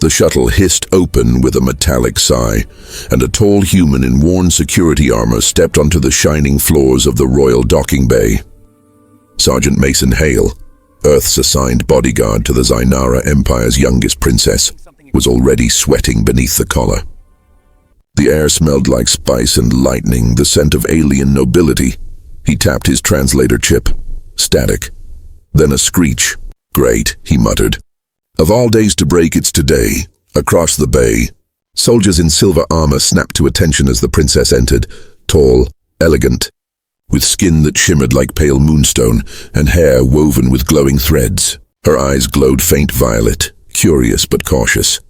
The shuttle hissed open with a metallic sigh, and a tall human in worn security armor stepped onto the shining floors of the royal docking bay. Sergeant Mason Hale, Earth's assigned bodyguard to the Zainara Empire's youngest princess, was already sweating beneath the collar. The air smelled like spice and lightning, the scent of alien nobility. He tapped his translator chip. Static. Then a screech. "Great," he muttered. "Of all days to break, it's today." Across the bay, soldiers in silver armor snapped to attention as the princess entered, tall, elegant, with skin that shimmered like pale moonstone and hair woven with glowing threads. Her eyes glowed faint violet, curious but cautious.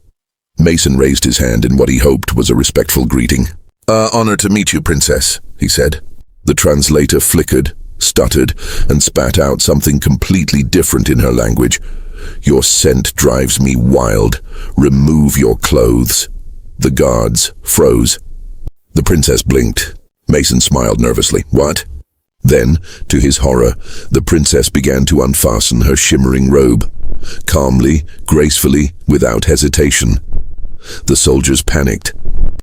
Mason raised his hand in what he hoped was a respectful greeting. "Honor to meet you, princess," he said. The translator flickered, stuttered, and spat out something completely different in her language. "Your scent drives me wild. Remove your clothes." The guards froze. The princess blinked. Mason smiled nervously. "What?" Then, to his horror, the princess began to unfasten her shimmering robe. Calmly, gracefully, without hesitation. The soldiers panicked.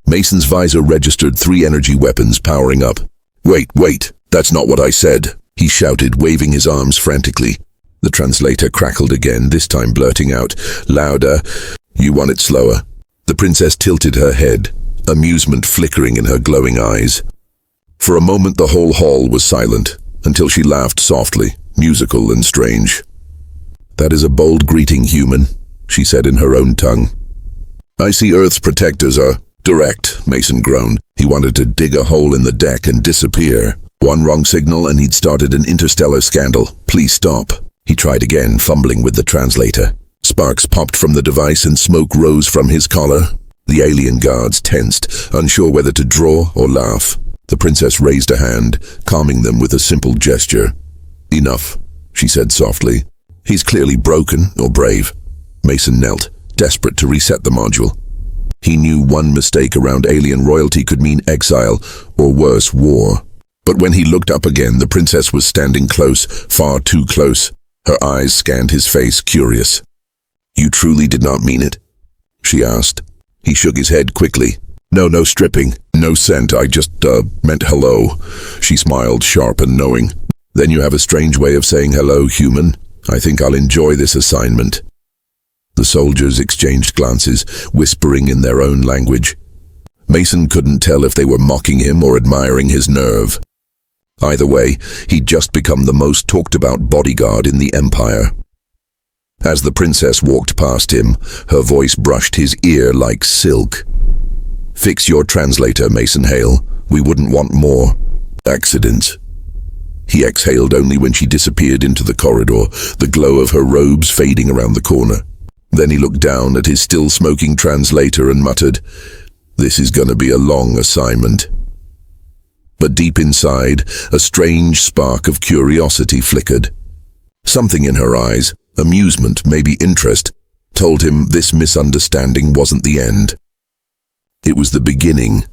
Mason's visor registered 3 energy weapons powering up. Wait, that's not what I said," he shouted, waving his arms frantically. The translator crackled again, this time blurting out, louder, "You want it slower." The princess tilted her head, amusement flickering in her glowing eyes. For a moment the whole hall was silent, until she laughed softly, musical and strange. "That is a bold greeting, human," she said in her own tongue. "I see Earth's protectors are direct," Mason groaned. He wanted to dig a hole in the deck and disappear. One wrong signal and he'd started an interstellar scandal. "Please stop." He tried again, fumbling with the translator. Sparks popped from the device and smoke rose from his collar. The alien guards tensed, unsure whether to draw or laugh. The princess raised a hand, calming them with a simple gesture. "Enough," she said softly. "He's clearly broken or brave." Mason knelt, desperate to reset the module. He knew one mistake around alien royalty could mean exile, or worse, war. But when he looked up again, the princess was standing close, far too close. Her eyes scanned his face, curious. "You truly did not mean it?" she asked. He shook his head quickly. No stripping, no scent, I just, meant hello." She smiled, sharp and knowing. "Then you have a strange way of saying hello, human. I think I'll enjoy this assignment." The soldiers exchanged glances, whispering in their own language. Mason couldn't tell if they were mocking him or admiring his nerve. Either way, he'd just become the most talked-about bodyguard in the Empire. As the princess walked past him, her voice brushed his ear like silk. "Fix your translator, Mason Hale. We wouldn't want more accidents." He exhaled only when she disappeared into the corridor, the glow of her robes fading around the corner. Then he looked down at his still-smoking translator and muttered, "This is gonna be a long assignment." But deep inside, a strange spark of curiosity flickered. Something in her eyes, amusement, maybe interest, told him this misunderstanding wasn't the end. It was the beginning.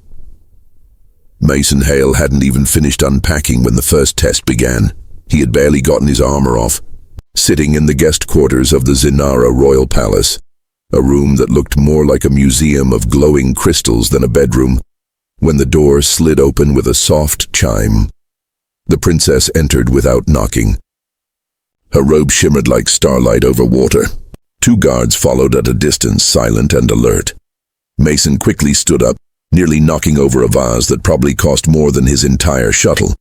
Mason Hale hadn't even finished unpacking when the first test began. He had barely gotten his armor off, sitting in the guest quarters of the Zainara Royal Palace, a room that looked more like a museum of glowing crystals than a bedroom, when the door slid open with a soft chime. The princess entered without knocking. Her robe shimmered like starlight over water. 2 guards followed at a distance, silent and alert. Mason quickly stood up, nearly knocking over a vase that probably cost more than his entire shuttle.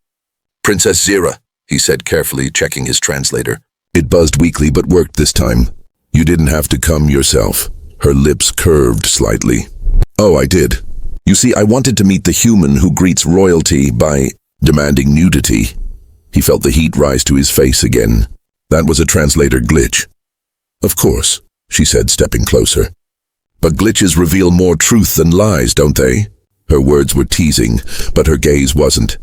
"Princess Zira," he said carefully, checking his translator. It buzzed weakly but worked this time. "You didn't have to come yourself." Her lips curved slightly. "Oh, I did. You see, I wanted to meet the human who greets royalty by demanding nudity." He felt the heat rise to his face again. That was a translator glitch. "Of course," she said, stepping closer. "But glitches reveal more truth than lies, don't they?" Her words were teasing, but her gaze wasn't.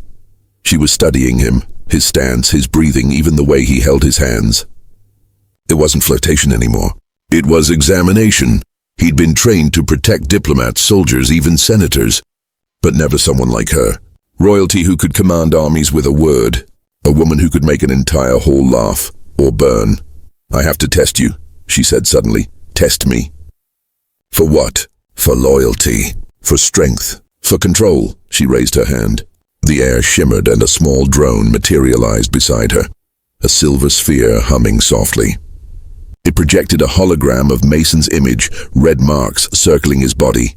She was studying him, his stance, his breathing, even the way he held his hands. It wasn't flirtation anymore. It was examination. He'd been trained to protect diplomats, soldiers, even senators, but never someone like her. Royalty who could command armies with a word. A woman who could make an entire hall laugh, or burn. "I have to test you," she said suddenly. "Test me." For what? For loyalty. For strength. For control. She raised her hand. The air shimmered and a small drone materialized beside her, a silver sphere humming softly. It projected a hologram of Mason's image, red marks circling his body.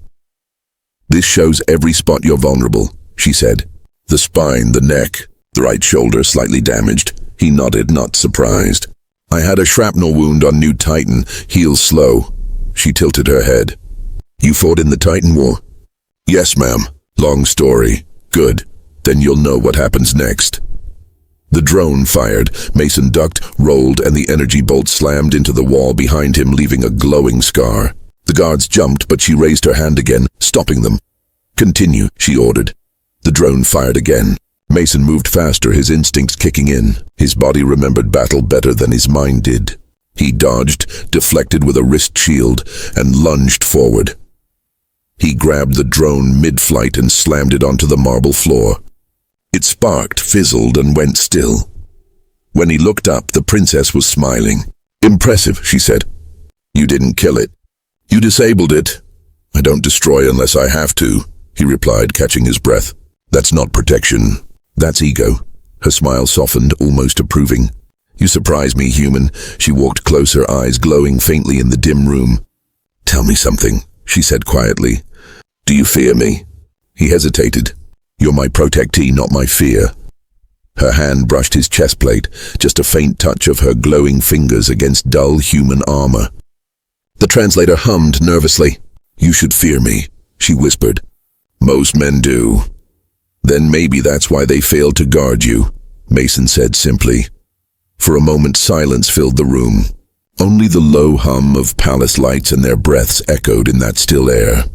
"This shows every spot you're vulnerable," she said. "The spine, the neck, the right shoulder slightly damaged." He nodded, not surprised. "I had a shrapnel wound on New Titan, heals slow." She tilted her head. "You fought in the Titan War?" "Yes, ma'am. Long story." "Good. Then you'll know what happens next." The drone fired. Mason ducked, rolled, and the energy bolt slammed into the wall behind him, leaving a glowing scar. The guards jumped, but she raised her hand again, stopping them. "Continue," she ordered. The drone fired again. Mason moved faster, his instincts kicking in. His body remembered battle better than his mind did. He dodged, deflected with a wrist shield, and lunged forward. He grabbed the drone mid-flight and slammed it onto the marble floor. It sparked, fizzled, and went still. When he looked up, the princess was smiling. "Impressive," she said. "You didn't kill it. You disabled it." "I don't destroy unless I have to," he replied, catching his breath. "That's not protection. That's ego." Her smile softened, almost approving. "You surprise me, human." She walked closer, eyes glowing faintly in the dim room. "Tell me something," she said quietly. "Do you fear me?" He hesitated. "You're my protectee, not my fear." Her hand brushed his chest plate, just a faint touch of her glowing fingers against dull human armor. The translator hummed nervously. "You should fear me," she whispered. "Most men do." "Then maybe that's why they failed to guard you," Mason said simply. For a moment, silence filled the room. Only the low hum of palace lights and their breaths echoed in that still air.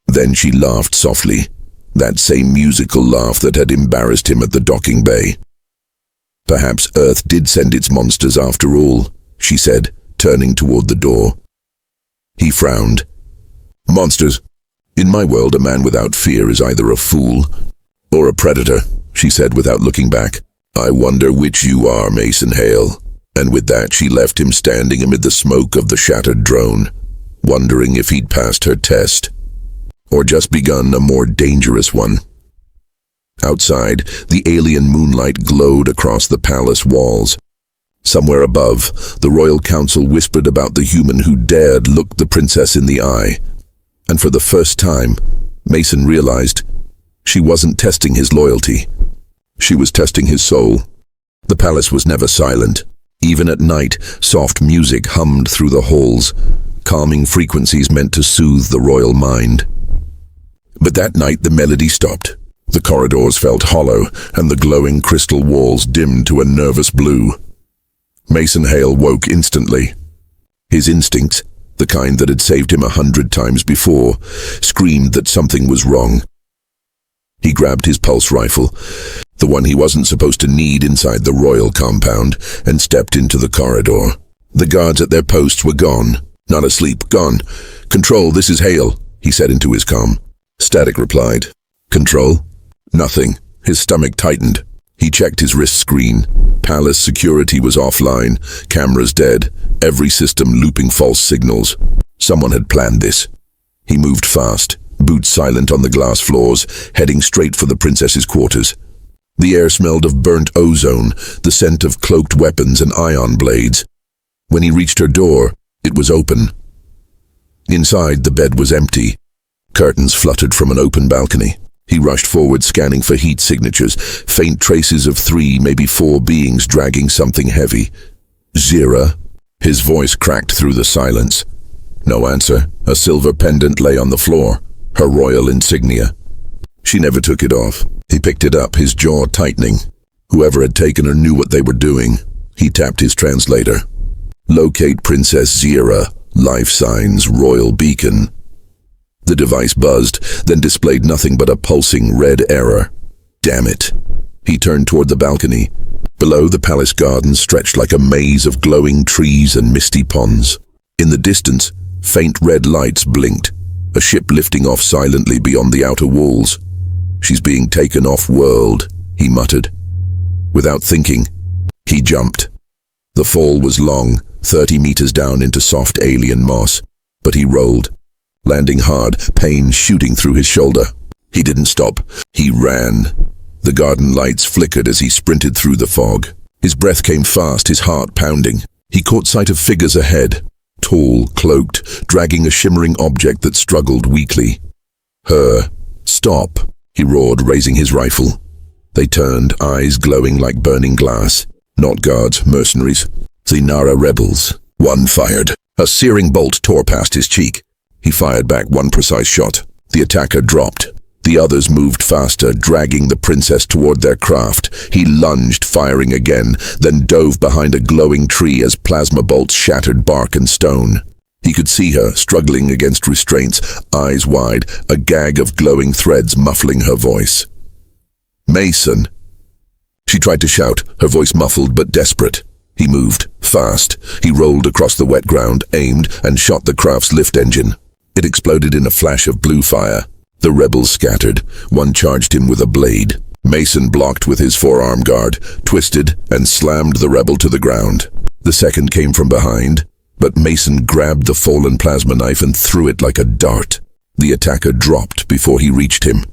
Then she laughed softly, that same musical laugh that had embarrassed him at the docking bay. "Perhaps Earth did send its monsters after all," she said, turning toward the door. He frowned. "Monsters? In my world, a man without fear is either a fool or a predator," she said without looking back. "I wonder which you are, Mason Hale." And with that, she left him standing amid the smoke of the shattered drone, wondering if he'd passed her test, or just begun a more dangerous one. Outside, the alien moonlight glowed across the palace walls. Somewhere above, the royal council whispered about the human who dared look the princess in the eye. And for the first time, Mason realized she wasn't testing his loyalty. She was testing his soul. The palace was never silent. Even at night, soft music hummed through the halls, calming frequencies meant to soothe the royal mind. But that night the melody stopped. The corridors felt hollow, and the glowing crystal walls dimmed to a nervous blue. Mason Hale woke instantly. His instincts, the kind that had saved him 100 times before, screamed that something was wrong. He grabbed his pulse rifle, the one he wasn't supposed to need inside the royal compound, and stepped into the corridor. The guards at their posts were gone. Not asleep, gone. "Control, this is Hale," he said into his comm. Static replied. "Control?" "Nothing." His stomach tightened. He checked his wrist screen. Palace security was offline, cameras dead, every system looping false signals. Someone had planned this. He moved fast, boots silent on the glass floors, heading straight for the princess's quarters. The air smelled of burnt ozone, the scent of cloaked weapons and ion blades. When he reached her door, it was open. Inside, the bed was empty. Curtains fluttered from an open balcony. He rushed forward, scanning for heat signatures, faint traces of 3, maybe 4 beings dragging something heavy. "Zira?" His voice cracked through the silence. No answer. A silver pendant lay on the floor, her royal insignia. She never took it off. He picked it up, his jaw tightening. Whoever had taken her knew what they were doing. He tapped his translator. "Locate Princess Zira, life signs, royal beacon." The device buzzed, then displayed nothing but a pulsing red error. Damn it. He turned toward the balcony. Below, the palace garden stretched like a maze of glowing trees and misty ponds. In the distance, faint red lights blinked, a ship lifting off silently beyond the outer walls. "She's being taken off-world," he muttered. Without thinking, he jumped. The fall was long, 30 meters down into soft alien moss, but he rolled. landing hard, pain shooting through his shoulder. He didn't stop. He ran. The garden lights flickered as he sprinted through the fog. His breath came fast, his heart pounding. He caught sight of figures ahead, tall, cloaked, dragging a shimmering object that struggled weakly. Her. Stop, he roared, raising his rifle. They turned, eyes glowing like burning glass. Not guards, mercenaries. Zenara rebels. One fired. A searing bolt tore past his cheek. He fired back one precise shot. The attacker dropped. The others moved faster, dragging the princess toward their craft. He lunged, firing again, then dove behind a glowing tree as plasma bolts shattered bark and stone. He could see her, struggling against restraints, eyes wide, a gag of glowing threads muffling her voice. Mason! She tried to shout, her voice muffled but desperate. He moved, fast. He rolled across the wet ground, aimed, and shot the craft's lift engine. It exploded in a flash of blue fire. The rebels scattered. One charged him with a blade. Mason blocked with his forearm guard, twisted, and slammed the rebel to the ground. The second came from behind, but Mason grabbed the fallen plasma knife and threw it like a dart. The attacker dropped before he reached him.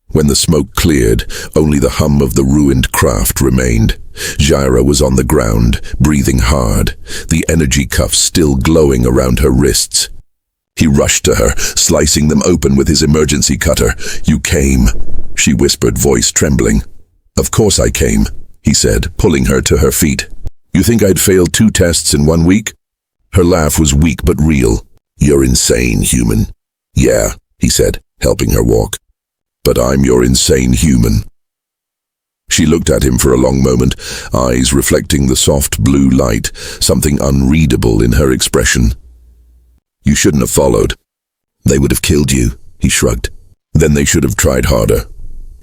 When the smoke cleared, only the hum of the ruined craft remained. Jaira was on the ground, breathing hard, the energy cuffs still glowing around her wrists. He rushed to her, slicing them open with his emergency cutter. "You came," she whispered, voice trembling. "Of course I came," he said, pulling her to her feet. "You think I'd failed 2 tests in 1 week?" Her laugh was weak but real. "You're insane, human." "Yeah," he said, helping her walk. "But I'm your insane human." She looked at him for a long moment, eyes reflecting the soft blue light, something unreadable in her expression. "You shouldn't have followed. They would have killed you," he shrugged. "Then they should have tried harder."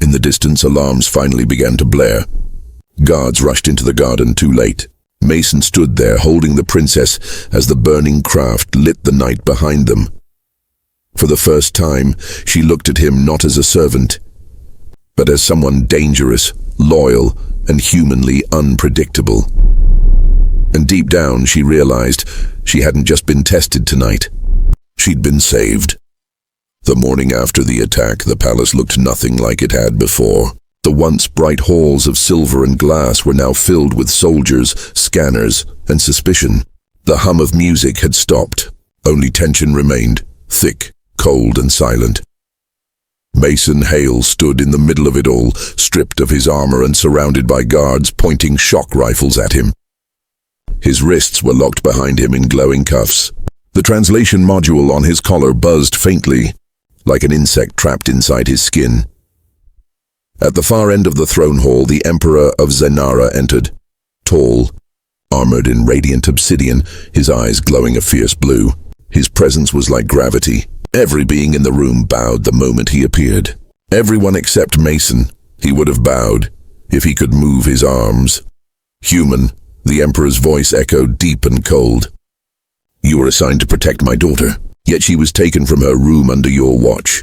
In the distance, alarms finally began to blare. Guards rushed into the garden too late. Mason stood there, holding the princess as the burning craft lit the night behind them. For the first time, she looked at him not as a servant, but as someone dangerous, loyal, and humanly unpredictable. And deep down, she realized she hadn't just been tested tonight. She'd been saved. The morning after the attack, the palace looked nothing like it had before. The once bright halls of silver and glass were now filled with soldiers, scanners, and suspicion. The hum of music had stopped. Only tension remained, thick, cold, and silent. Mason Hale stood in the middle of it all, stripped of his armor and surrounded by guards pointing shock rifles at him. His wrists were locked behind him in glowing cuffs. The translation module on his collar buzzed faintly, like an insect trapped inside his skin. At the far end of the throne hall, the Emperor of Zenara entered. Tall, armored in radiant obsidian, his eyes glowing a fierce blue. His presence was like gravity. Every being in the room bowed the moment he appeared. Everyone except Mason. He would have bowed if he could move his arms. "Human," the Emperor's voice echoed deep and cold. "You were assigned to protect my daughter, yet she was taken from her room under your watch."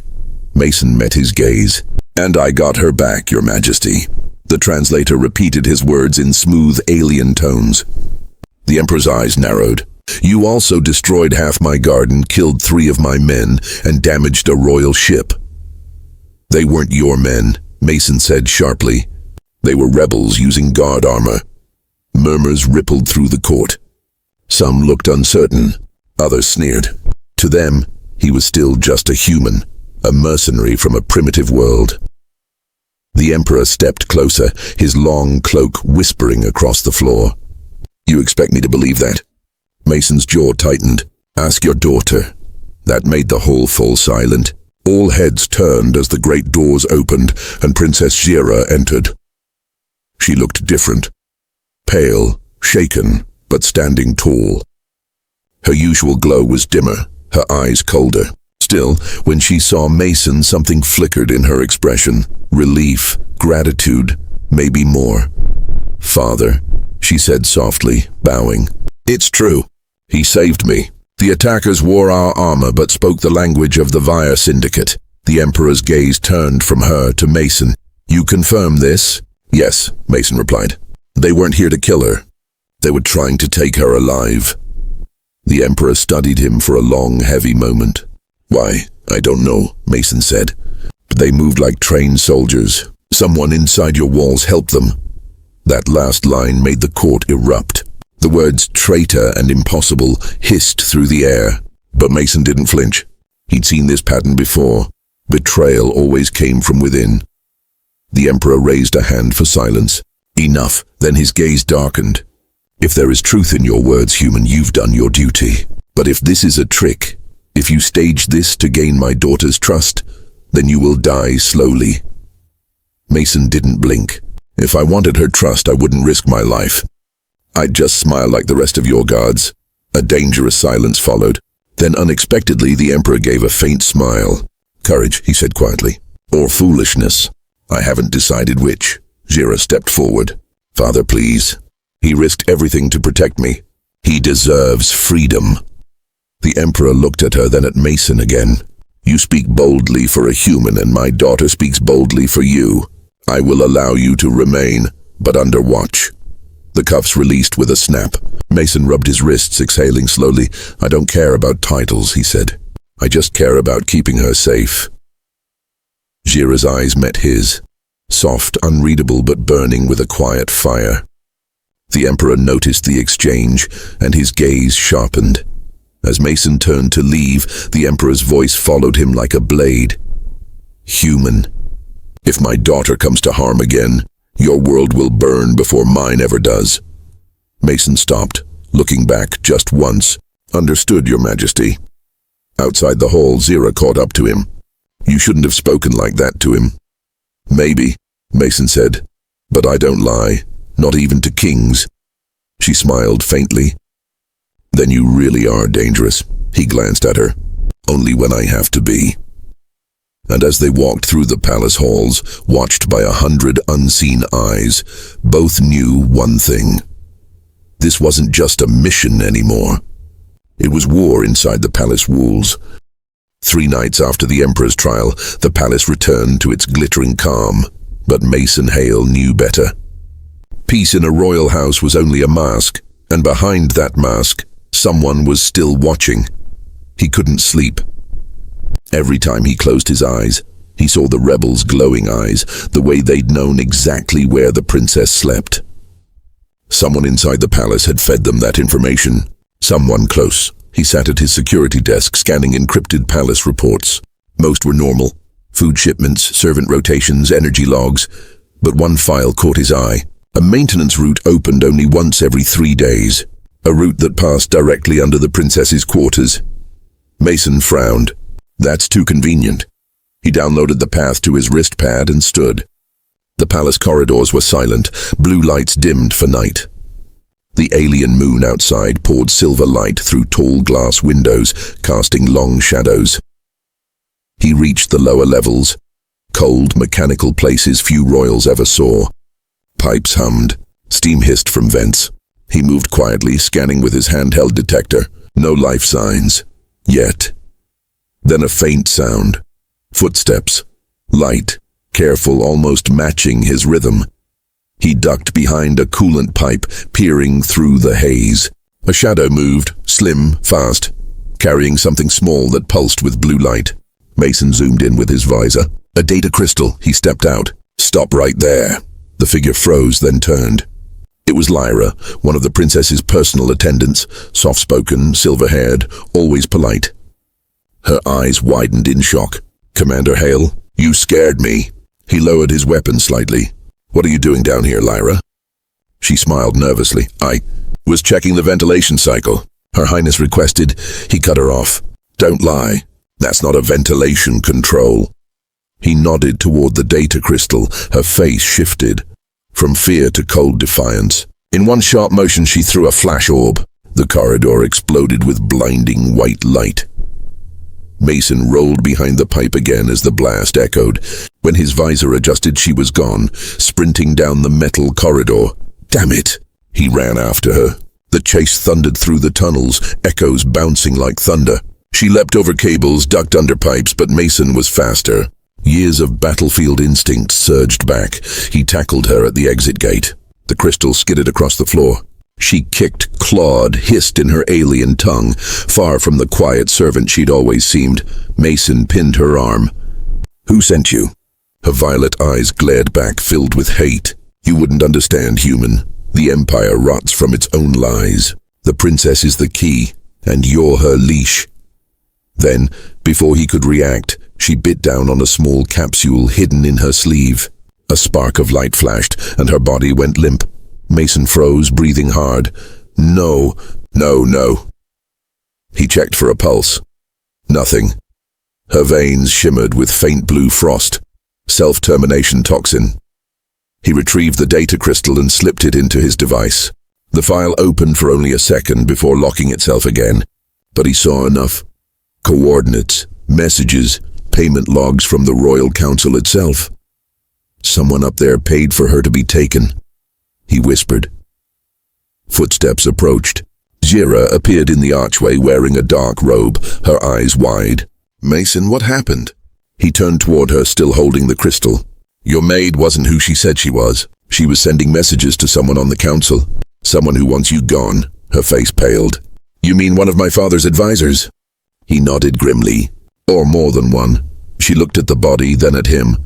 Mason met his gaze. "And I got her back, Your Majesty." The translator repeated his words in smooth alien tones. The Emperor's eyes narrowed. "You also destroyed half my garden, killed 3 of my men, and damaged a royal ship." "They weren't your men," Mason said sharply. "They were rebels using guard armor." Murmurs rippled through the court. Some looked uncertain, others sneered. To them, he was still just a human, a mercenary from a primitive world. The Emperor stepped closer, his long cloak whispering across the floor. "You expect me to believe that?" Mason's jaw tightened. "Ask your daughter." That made the hall fall silent. All heads turned as the great doors opened and Princess Jira entered. She looked different. Pale, shaken, but standing tall. Her usual glow was dimmer, her eyes colder. Still, when she saw Mason, something flickered in her expression. Relief, gratitude, maybe more. "Father," she said softly, bowing. "It's true. He saved me. The attackers wore our armor but spoke the language of the Vire Syndicate." The Emperor's gaze turned from her to Mason. "You confirm this?" "Yes," Mason replied. "They weren't here to kill her. They were trying to take her alive." The Emperor studied him for a long, heavy moment. Why, I don't know, Mason said. But they moved like trained soldiers. Someone inside your walls helped them. That last line made the court erupt. The words traitor and impossible hissed through the air. But Mason didn't flinch. He'd seen this pattern before. Betrayal always came from within. The Emperor raised a hand for silence. Enough. Then his gaze darkened. If there is truth in your words, human, you've done your duty. But if this is a trick, if you stage this to gain my daughter's trust, then you will die slowly. Mason didn't blink. If I wanted her trust, I wouldn't risk my life. I'd just smile like the rest of your guards. A dangerous silence followed. Then unexpectedly, the Emperor gave a faint smile. Courage, he said quietly. Or foolishness. I haven't decided which. Jira stepped forward. Father, please. He risked everything to protect me. He deserves freedom. The Emperor looked at her, then at Mason again. You speak boldly for a human, and my daughter speaks boldly for you. I will allow you to remain, but under watch. The cuffs released with a snap. Mason rubbed his wrists, exhaling slowly. I don't care about titles, he said. I just care about keeping her safe. Jira's eyes met his. Soft, unreadable, but burning with a quiet fire. The Emperor noticed the exchange, and his gaze sharpened. As Mason turned to leave, the Emperor's voice followed him like a blade. Human. If my daughter comes to harm again, your world will burn before mine ever does. Mason stopped, looking back just once. Understood, Your Majesty. Outside the hall, Jira caught up to him. You shouldn't have spoken like that to him. Maybe, Mason said, but I don't lie, not even to kings. She smiled faintly. Then you really are dangerous, he glanced at her. Only when I have to be. And as they walked through the palace halls, watched by 100 unseen eyes, both knew one thing. This wasn't just a mission anymore. It was war inside the palace walls. 3 nights after the Emperor's trial, the palace returned to its glittering calm, but Mason Hale knew better. Peace in a royal house was only a mask, and behind that mask, someone was still watching. He couldn't sleep. Every time he closed his eyes, he saw the rebels' glowing eyes, the way they'd known exactly where the princess slept. Someone inside the palace had fed them that information. Someone close. He sat at his security desk, scanning encrypted palace reports. Most were normal. Food shipments, servant rotations, energy logs. But one file caught his eye. A maintenance route opened only once every 3 days. A route that passed directly under the princess's quarters. Mason frowned. That's too convenient. He downloaded the path to his wrist pad and stood. The palace corridors were silent, blue lights dimmed for night. The alien moon outside poured silver light through tall glass windows, casting long shadows. He reached the lower levels, cold, mechanical places few royals ever saw. Pipes hummed, steam hissed from vents. He moved quietly, scanning with his handheld detector. No life signs. Yet. Then a faint sound. Footsteps. Light. Careful, almost matching his rhythm. He ducked behind a coolant pipe, peering through the haze. A shadow moved, slim, fast, carrying something small that pulsed with blue light. Mason zoomed in with his visor. A data crystal. He stepped out. Stop right there. The figure froze, then turned. It was Lyra, one of the princess's personal attendants, soft-spoken, silver-haired, always polite. Her eyes widened in shock. Commander Hale, you scared me. He lowered his weapon slightly. What are you doing down here, Lyra? She smiled nervously. I was checking the ventilation cycle. Her Highness requested. He cut her off. Don't lie. That's not a ventilation control. He nodded toward the data crystal. Her face shifted. From fear to cold defiance. In one sharp motion, she threw a flash orb. The corridor exploded with blinding white light. Mason rolled behind the pipe again as the blast echoed. When his visor adjusted, she was gone, sprinting down the metal corridor. Damn it! He ran after her. The chase thundered through the tunnels, echoes bouncing like thunder. She leapt over cables, ducked under pipes, but Mason was faster. Years of battlefield instinct surged back. He tackled her at the exit gate. The crystal skidded across the floor. She kicked, clawed, hissed in her alien tongue. Far from the quiet servant she'd always seemed, Mason pinned her arm. "Who sent you?" Her violet eyes glared back, filled with hate. "You wouldn't understand, human. The Empire rots from its own lies. The princess is the key, and you're her leash." Then, before he could react, she bit down on a small capsule hidden in her sleeve. A spark of light flashed, and her body went limp. Mason froze, breathing hard. No. He checked for a pulse. Nothing. Her veins shimmered with faint blue frost. Self-termination toxin. He retrieved the data crystal and slipped it into his device. The file opened for only a second before locking itself again, but he saw enough. Coordinates, messages, payment logs from the Royal Council itself. Someone up there paid for her to be taken, he whispered. Footsteps approached. Jira appeared in the archway wearing a dark robe, her eyes wide. "Mason, what happened?" He turned toward her, still holding the crystal. "Your maid wasn't who she said she was. She was sending messages to someone on the council. Someone who wants you gone." Her face paled. "You mean one of my father's advisors?" He nodded grimly. "Or more than one." She looked at the body, then at him.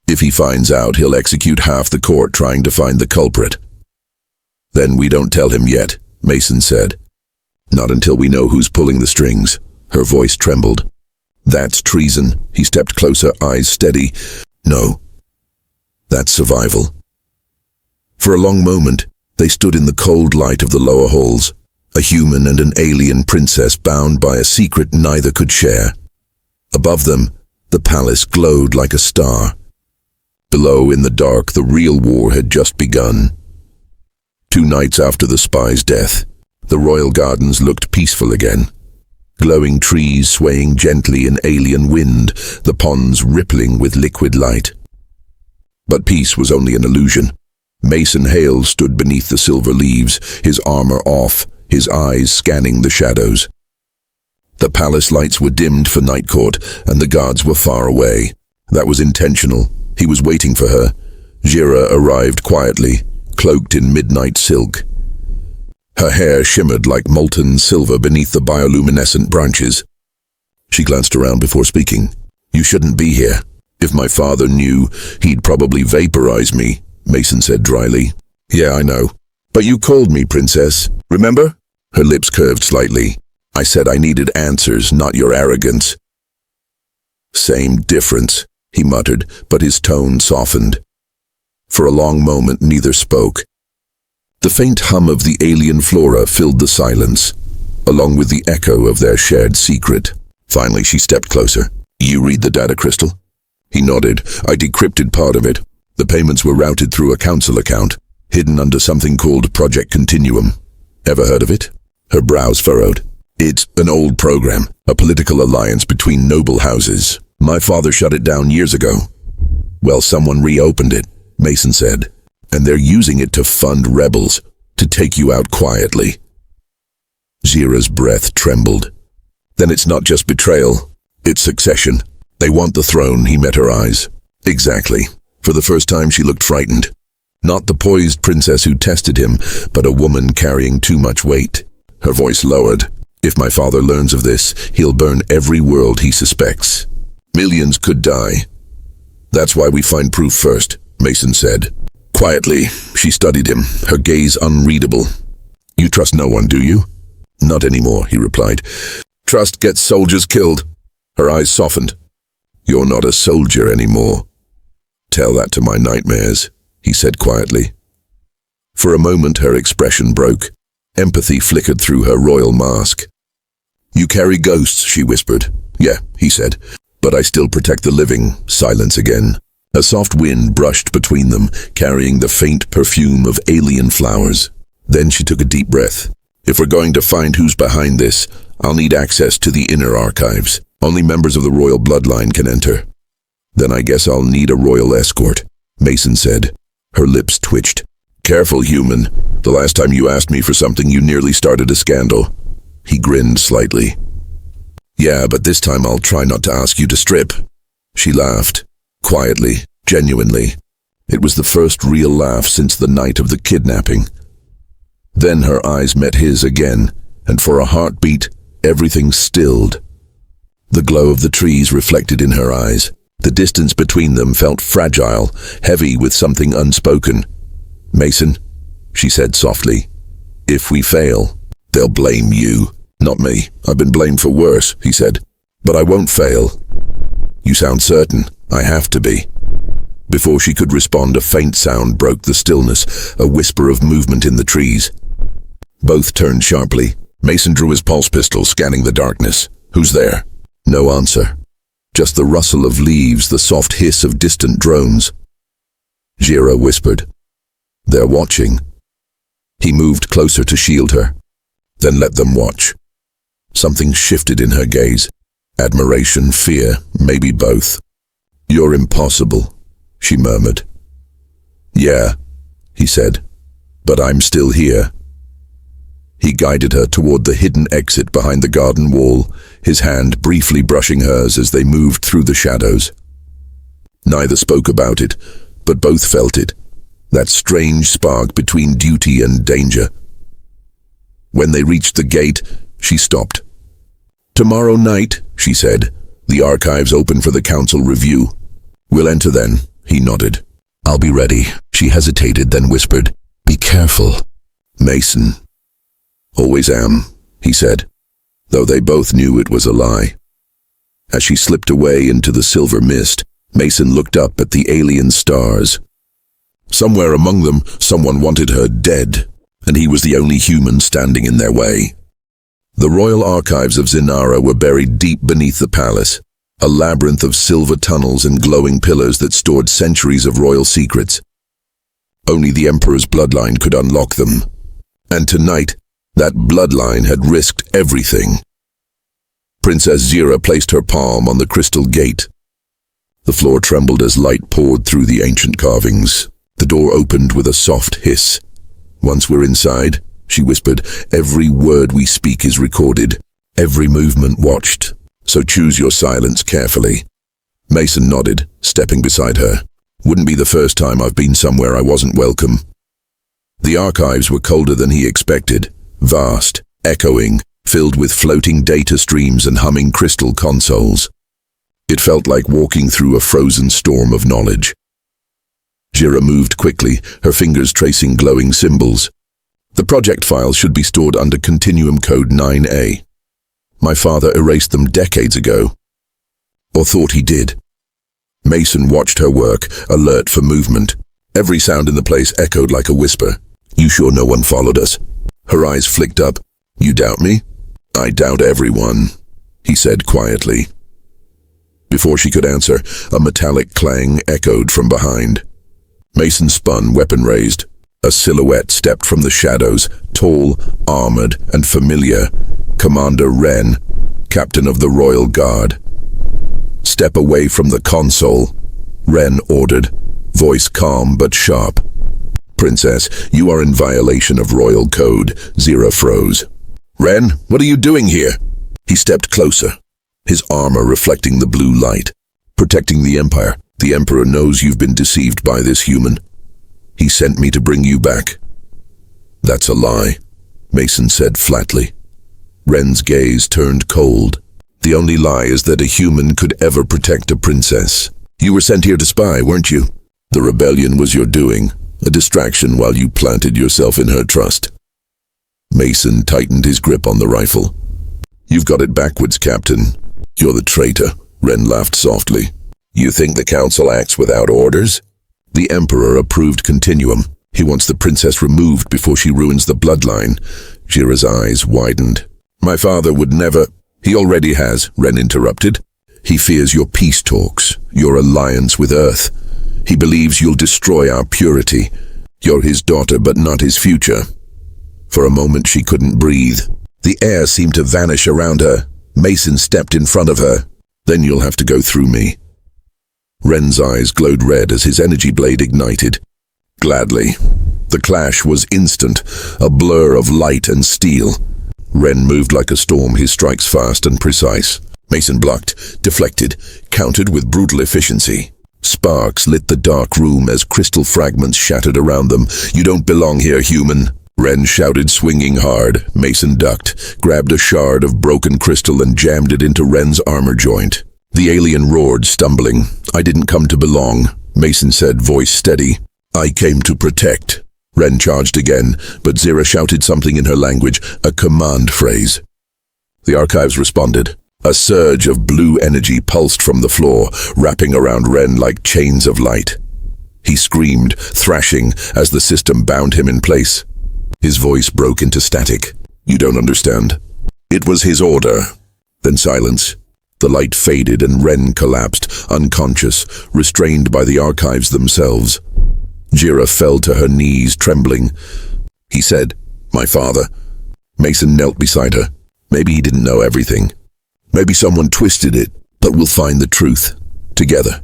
"If he finds out, he'll execute half the court trying to find the culprit." "Then we don't tell him yet," Mason said. "Not until we know who's pulling the strings." Her voice trembled. "That's treason." He stepped closer, eyes steady. "No. That's survival." For a long moment, they stood in the cold light of the lower halls, a human and an alien princess bound by a secret neither could share. Above them, the palace glowed like a star. Below, in the dark, the real war had just begun. 2 nights after the spy's death, the royal gardens looked peaceful again. Glowing trees swaying gently in alien wind, the ponds rippling with liquid light. But peace was only an illusion. Mason Hale stood beneath the silver leaves, his armor off, his eyes scanning the shadows. The palace lights were dimmed for night court, and the guards were far away. That was intentional. He was waiting for her. Jira arrived quietly, cloaked in midnight silk. Her hair shimmered like molten silver beneath the bioluminescent branches. She glanced around before speaking. "You shouldn't be here. If my father knew, he'd probably vaporize me," Mason said dryly. "Yeah, I know. But you called me, princess. Remember?" Her lips curved slightly. "I said I needed answers, not your arrogance." "Same difference," he muttered, but his tone softened. For a long moment, neither spoke. The faint hum of the alien flora filled the silence, along with the echo of their shared secret. Finally, she stepped closer. "You read the data crystal?" He nodded. "I decrypted part of it. The payments were routed through a council account, hidden under something called Project Continuum. Ever heard of it?" Her brows furrowed. "It's an old program, a political alliance between noble houses. My father shut it down years ago." "Well, someone reopened it," Mason said. "And they're using it to fund rebels, to take you out quietly." Jira's breath trembled. "Then it's not just betrayal, it's succession. They want the throne." He met her eyes. "Exactly." For the first time she looked frightened. Not the poised princess who tested him, but a woman carrying too much weight. Her voice lowered. "If my father learns of this, he'll burn every world he suspects. Millions could die. That's why we find proof first," Mason said. Quietly, she studied him, her gaze unreadable. "You trust no one, do you?" "Not anymore," he replied. "Trust gets soldiers killed." Her eyes softened. "You're not a soldier anymore." "Tell that to my nightmares," he said quietly. For a moment her expression broke. Empathy flickered through her royal mask. "You carry ghosts," she whispered. "Yeah," he said. "But I still protect the living." Silence again. A soft wind brushed between them, carrying the faint perfume of alien flowers. Then she took a deep breath. "If we're going to find who's behind this, I'll need access to the inner archives. Only members of the royal bloodline can enter." "Then I guess I'll need a royal escort," Mason said. Her lips twitched. "Careful, human. The last time you asked me for something, you nearly started a scandal." He grinned slightly. "Yeah, but this time I'll try not to ask you to strip." She laughed. Quietly, genuinely. It was the first real laugh since the night of the kidnapping. Then her eyes met his again, and for a heartbeat, everything stilled. The glow of the trees reflected in her eyes. The distance between them felt fragile, heavy with something unspoken. "Mason," she said softly, "if we fail, they'll blame you, not me. I've been blamed for worse," he said, "but I won't fail." "You sound certain." "I have to be." Before she could respond, a faint sound broke the stillness, a whisper of movement in the trees. Both turned sharply. Mason drew his pulse pistol, scanning the darkness. "Who's there?" No answer. Just the rustle of leaves, the soft hiss of distant drones. Jira whispered, "They're watching." He moved closer to shield her. "Then let them watch." Something shifted in her gaze. Admiration, fear, maybe both. "You're impossible," she murmured. "Yeah," he said, "but I'm still here." He guided her toward the hidden exit behind the garden wall, his hand briefly brushing hers as they moved through the shadows. Neither spoke about it, but both felt it, that strange spark between duty and danger. When they reached the gate, she stopped. "Tomorrow night," she said, "the archives open for the council review. We'll enter then." He nodded. "I'll be ready." She hesitated, then whispered, "Be careful." "Mason." "Always am," he said, though they both knew it was a lie. As she slipped away into the silver mist, Mason looked up at the alien stars. Somewhere among them, someone wanted her dead, and he was the only human standing in their way. The royal archives of Zinara were buried deep beneath the palace, a labyrinth of silver tunnels and glowing pillars that stored centuries of royal secrets. Only the Emperor's bloodline could unlock them. And tonight, that bloodline had risked everything. Princess Zira placed her palm on the crystal gate. The floor trembled as light poured through the ancient carvings. The door opened with a soft hiss. "Once we're inside," she whispered, "every word we speak is recorded, every movement watched, so choose your silence carefully." Mason nodded, stepping beside her. "Wouldn't be the first time I've been somewhere I wasn't welcome." The archives were colder than he expected. Vast, echoing, filled with floating data streams and humming crystal consoles. It felt like walking through a frozen storm of knowledge. Jira moved quickly, her fingers tracing glowing symbols. "The project files should be stored under Continuum Code 9A. My father erased them decades ago. Or thought he did." Mason watched her work, alert for movement. Every sound in the place echoed like a whisper. "You sure no one followed us?" Her eyes flicked up. "You doubt me?" "I doubt everyone," he said quietly. Before she could answer, a metallic clang echoed from behind. Mason spun, weapon raised. A silhouette stepped from the shadows, tall, armored, and familiar. Commander Wren, captain of the Royal Guard. "Step away from the console," Wren ordered, voice calm but sharp. "Princess, you are in violation of royal code." Zira froze. "Wren, what are you doing here?" He stepped closer, his armor reflecting the blue light. "Protecting the Empire. The Emperor knows you've been deceived by this human. He sent me to bring you back." "That's a lie," Mason said flatly. Wren's gaze turned cold. "The only lie is that a human could ever protect a princess. You were sent here to spy, weren't you? The rebellion was your doing, a distraction while you planted yourself in her trust." Mason tightened his grip on the rifle. "You've got it backwards, Captain. You're the traitor." Wren laughed softly. "You think the council acts without orders?" "The Emperor approved Continuum. He wants the princess removed before she ruins the bloodline." Jira's eyes widened. "My father would never—" "He already has," Wren interrupted. "He fears your peace talks, your alliance with Earth. He believes you'll destroy our purity. You're his daughter, but not his future." For a moment she couldn't breathe. The air seemed to vanish around her. Mason stepped in front of her. "Then you'll have to go through me." Wren's eyes glowed red as his energy blade ignited. "Gladly." The clash was instant, a blur of light and steel. Wren moved like a storm, his strikes fast and precise. Mason blocked, deflected, countered with brutal efficiency. Sparks lit the dark room as crystal fragments shattered around them. "You don't belong here, human." Ren shouted, swinging hard. Mason ducked, grabbed a shard of broken crystal and jammed it into Ren's armor joint. The alien roared, stumbling. "I didn't come to belong," Mason said, voice steady. "I came to protect." Ren charged again, but Zira shouted something in her language, a command phrase. The archives responded. A surge of blue energy pulsed from the floor, wrapping around Ren like chains of light. He screamed, thrashing, as the system bound him in place. His voice broke into static. "You don't understand." It was his order. Then silence. The light faded and Ren collapsed, unconscious, restrained by the archives themselves. Jira fell to her knees, trembling. He said, "My father." Mason knelt beside her. Maybe he didn't know everything. Maybe someone twisted it, but we'll find the truth. Together.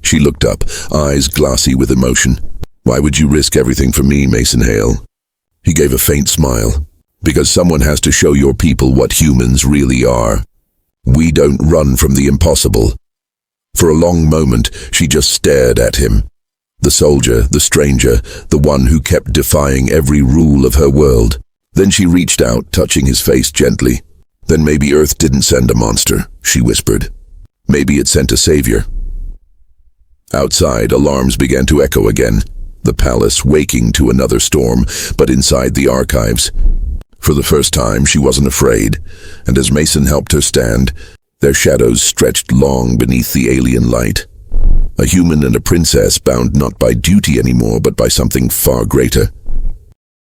She looked up, eyes glassy with emotion. "Why would you risk everything for me, Mason Hale?" He gave a faint smile. "Because someone has to show your people what humans really are. We don't run from the impossible." For a long moment, she just stared at him. The soldier, the stranger, the one who kept defying every rule of her world. Then she reached out, touching his face gently. "Then maybe Earth didn't send a monster," she whispered. "Maybe it sent a savior." Outside, alarms began to echo again. The palace waking to another storm, but inside the archives. For the first time, she wasn't afraid, and as Mason helped her stand, their shadows stretched long beneath the alien light. A human and a princess bound not by duty anymore, but by something far greater.